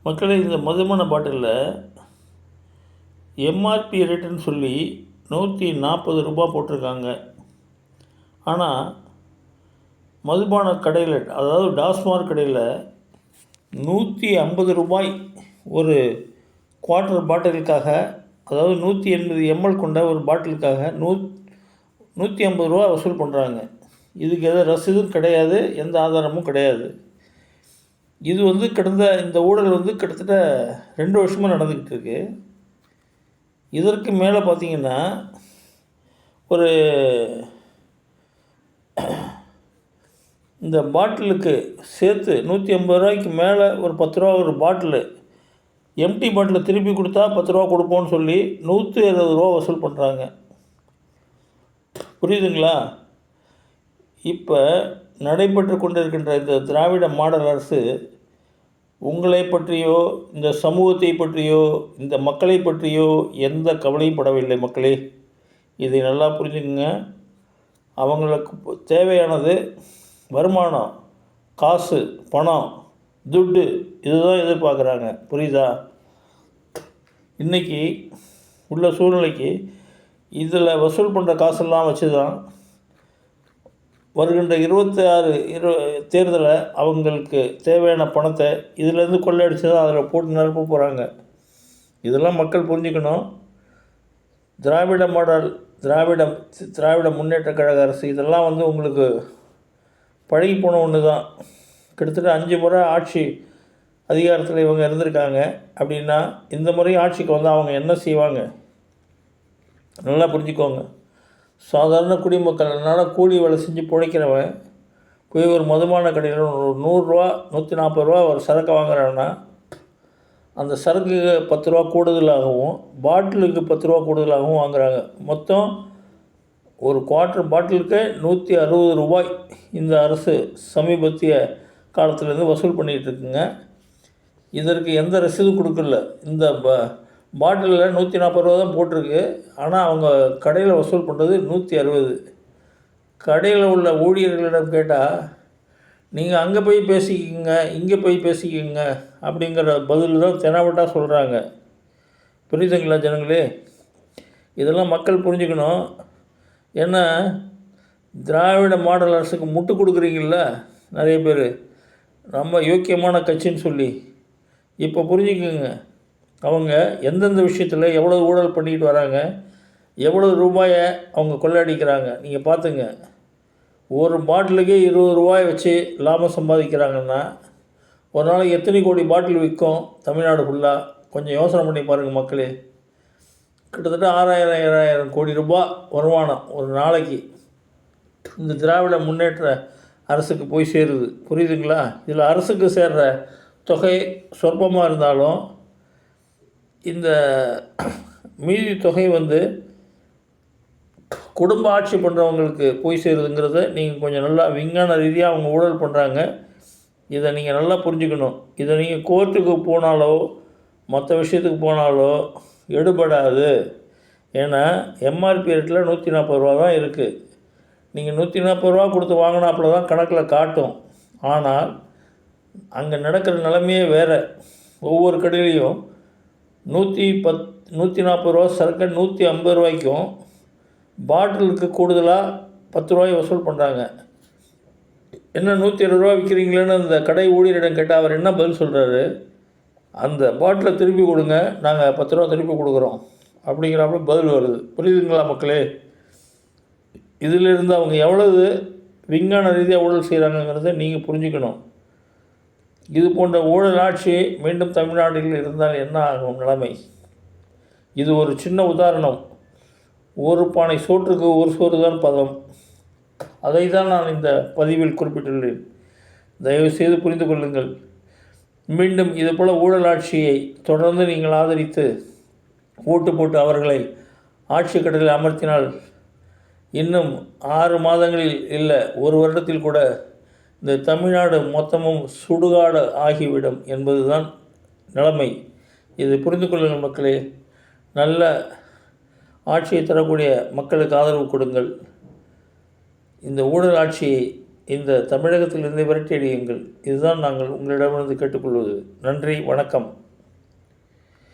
மக்களே, இந்த மதுபான பாட்டிலில் எம்ஆர்பி ரேட்டுன்னு சொல்லி ரூ. 140 போட்டிருக்காங்க. ஆனால் மதுபான கடையில், அதாவது டாஸ்மாக் கடையில் ரூ. 150 ஒரு குவார்ட்டர் பாட்டிலுக்காக, அதாவது 180 எம்எல் கொண்ட ஒரு பாட்டிலுக்காக ரூ. 150 வசூல் பண்ணுறாங்க. இதுக்கு எந்த ரசீதும் கிடையாது, எந்த ஆதாரமும் கிடையாது. இது இந்த ஊழல் கிட்டத்தட்ட 2 வருஷமாக நடந்துக்கிட்டு இருக்கு. இதற்கு மேலே பார்த்திங்கன்னா, ஒரு இந்த பாட்டிலுக்கு சேர்த்து ரூ. 150 மேலே ஒரு ரூ. 10 ஒரு பாட்டிலு, எம்டி பாட்டில் திருப்பி கொடுத்தா ரூ. 10 கொடுப்போம்னு சொல்லி ரூ. 170 வசூல் பண்ணுறாங்க. புரியுதுங்களா? இப்போ நடைபெற்று கொண்டிருக்கின்ற இந்த திராவிட மாடல் அரசு உங்களை பற்றியோ, இந்த சமூகத்தை பற்றியோ, இந்த மக்களை பற்றியோ எந்த கவலையும் படவில்லை. மக்களே, இதை நல்லா புரிஞ்சுக்குங்க. அவங்களுக்கு தேவையானது வருமானம், காசு, பணம், துட்டு, இதுதான் எதிர்பார்க்குறாங்க. புரியுதா? இன்றைக்கி உள்ள சூழ்நிலைக்கு இதில் வசூல் பண்ணுற காசெல்லாம் வச்சு தான் வருகின்ற 26 தேர்தலை அவங்களுக்கு தேவையான பணத்தை இதிலேருந்து கொள்ளையடிச்சு தான் அதில் போட்டு நிரப்ப போகிறாங்க. இதெல்லாம் மக்கள் புரிஞ்சுக்கணும். திராவிட மாடல், திராவிட முன்னேற்ற கழக அரசு இதெல்லாம் உங்களுக்கு பழகி போன ஒன்று தான். கிட்டத்தட்ட 5 முறை ஆட்சி அதிகாரத்தில் இவங்க இருந்திருக்காங்க. அப்படின்னா இந்த முறை ஆட்சிக்கு அவங்க என்ன செய்வாங்க? நல்லா புரிஞ்சுக்கோங்க. சாதாரண குடிமக்கள், என்னால் கூலி வேலை செஞ்சு பிழைக்கிறவன் போய் ஒரு மதுபான கடையில் ஒரு 100 140 ஒரு சரக்கு வாங்குறான்னா, அந்த சரக்குக்கு ரூ. 10 கூடுதலாகவும், பாட்டிலுக்கு ரூ. 10 கூடுதலாகவும் வாங்குகிறாங்க. மொத்தம் ஒரு குவார்ட்டர் பாட்டிலுக்கு ரூ. 160 இந்த அரசு சமீபத்திய காலத்துலேருந்து வசூல் பண்ணிகிட்டு இருக்குங்க. இதற்கு எந்த ரசீதும் கொடுக்கல. இந்த பாட்டிலில் ரூ. 140 தான் போட்டிருக்கு. ஆனால் அவங்க கடையில் வசூல் பண்ணுறது 160. கடையில் உள்ள ஊழியர்களிடம் கேட்டால், நீங்கள் அங்கே போய் பேசிக்கிங்க, இங்கே போய் பேசிக்கிங்க அப்படிங்கிற பதில் தான் தெனாவட்டாக சொல்கிறாங்க. புரியுதுங்களா ஜனங்களே? இதெல்லாம் மக்கள் புரிஞ்சுக்கணும். ஏன்னா திராவிட மாடல் அரசுக்கு முட்டு கொடுக்குறீங்கள நிறைய பேர், ரொம்ப யோக்கியமான கட்சின்னு சொல்லி. இப்போ புரிஞ்சுக்குங்க, அவங்க எந்தெந்த விஷயத்தில் எவ்வளோ ஊழல் பண்ணிக்கிட்டு வராங்க, எவ்வளோ ரூபாயை அவங்க கொள்ளையடிக்கிறாங்க. நீங்கள் பார்த்துங்க. ஒரு பாட்டிலுக்கே ரூ. 20 வச்சு லாபம் சம்பாதிக்கிறாங்கன்னா, ஒரு நாளைக்கு எத்தனை கோடி பாட்டில் விற்கும் தமிழ்நாடு ஃபுல்லாக? கொஞ்சம் யோசனை பண்ணி பாருங்கள் மக்களே. கிட்டத்தட்ட 6000 கோடி ரூபாய் வருமானம் ஒரு நாளைக்கு இந்த திராவிட முன்னேற்ற அரசுக்கு போய் சேருது. புரியுதுங்களா? இதில் அரசுக்கு சேர்கிற தொகை சொற்பமாக இருந்தாலும் இந்த மீதி தொகை குடும்ப ஆட்சி பண்ணுறவங்களுக்கு போய் சேருதுங்கிறத நீங்கள் கொஞ்சம் நல்லா விஞ்ஞான ரீதியாக அவங்க ஊழல் பண்ணுறாங்க. இதை நீங்கள் நல்லா புரிஞ்சுக்கணும். இதை நீங்கள் கோர்ட்டுக்கு போனாலோ மற்ற விஷயத்துக்கு போனாலோ எடுபடாது. ஏன்னா எம்ஆர்பி ரேட்டில் ரூ. 140 தான் இருக்குது. நீங்கள் ரூ. 140 கொடுத்து வாங்கினாப்புல தான் கணக்கில் காட்டும். ஆனால் அங்கே நடக்கிற நிலைமையே வேறு. ஒவ்வொரு கடையிலையும் 140 சரக்கு ரூ. 150 பாட்டிலுக்கு கூடுதலாக ரூ. 10 வசூல் பண்ணுறாங்க. என்ன 120 விற்கிறீங்களேன்னு அந்த கடை ஊழியரிடம் கேட்டால் அவர் என்ன பதில் சொல்கிறாரு? அந்த பாட்டிலை திருப்பி கொடுங்க, நாங்கள் ரூ. 10 திருப்பி கொடுக்குறோம் அப்படிங்கிறாப்புல பதில் வருது. புரியுதுங்களா மக்களே? இதிலிருந்து அவங்க எவ்வளவு விஞ்ஞான ரீதியாக ஊழல் செய்கிறாங்கங்கிறத நீங்கள் புரிஞ்சுக்கணும். இது போன்ற ஊழல் ஆட்சி மீண்டும் தமிழ்நாட்டில் இருந்தால் என்ன ஆகும் நிலைமை? இது ஒரு சின்ன உதாரணம். ஒரு பானை சோற்றுக்கு ஒரு சோறு தான் பதம். அதை தான் நான் இந்த பதிவில் குறிப்பிட்டுள்ளேன். தயவு செய்து புரிந்து கொள்ளுங்கள். மீண்டும் இதுபோல் ஊழல் ஆட்சியை தொடர்ந்து நீங்கள் ஆதரித்து ஓட்டு போட்டு அவர்களை ஆட்சி கட்டளையில் அமர்த்தினால் இன்னும் 6 மாதங்களில் இல்லை 1 வருடத்தில் கூட இந்த தமிழ்நாடு மொத்தமும் சுடுகாடு ஆகிவிடும் என்பது தான் நிலைமை. இதை புரிந்து கொள்ளுங்கள் மக்களே. நல்ல ஆட்சியை தரக்கூடிய மக்களுக்கு ஆதரவு கொடுங்கள். இந்த ஊழல் ஆட்சியை இந்த தமிழகத்திலிருந்து விரட்டி அடியுங்கள். இதுதான் நாங்கள் உங்களிடமிருந்து கேட்டுக்கொள்வது. நன்றி, வணக்கம்.